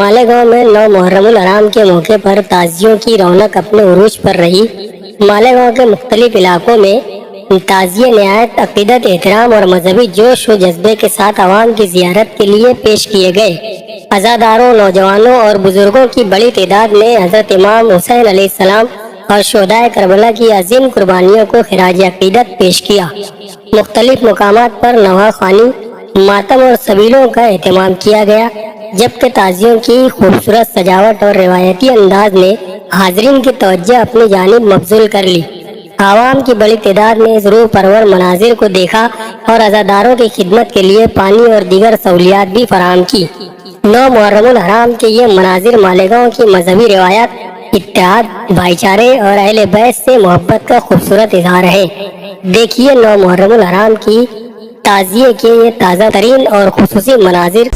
مالیگاؤں میں 9 محرم الحرام کے موقع پر تازیوں کی رونق اپنے عروج پر رہی۔ مالیگاؤں کے مختلف علاقوں میں تازیے نہایت عقیدت، احترام اور مذہبی جوش و جذبے کے ساتھ عوام کی زیارت کے لیے پیش کیے گئے۔ عزاداروں، نوجوانوں اور بزرگوں کی بڑی تعداد نے حضرت امام حسین علیہ السلام اور شہدائے کربلا کی عظیم قربانیوں کو خراج عقیدت پیش کیا۔ مختلف مقامات پر نواح خوانی، ماتم اور سبیلوں کا اہتمام کیا گیا، جبکہ تازیوں کی خوبصورت سجاوٹ اور روایتی انداز نے حاضرین کی توجہ اپنی جانب مبذول کر لی۔ عوام کی بڑی تعداد نے اس روح پرور مناظر کو دیکھا اور عزاداروں کی خدمت کے لیے پانی اور دیگر سہولیات بھی فراہم کی۔ 9 محرم الحرام کے یہ مناظر مالیگاؤں کی مذہبی روایات، اتحاد، بھائی چارے اور اہل بیت سے محبت کا خوبصورت اظہار ہے۔ دیکھیے 9 محرم الحرام کی تعزیے کے یہ تازہ ترین اور خصوصی مناظر۔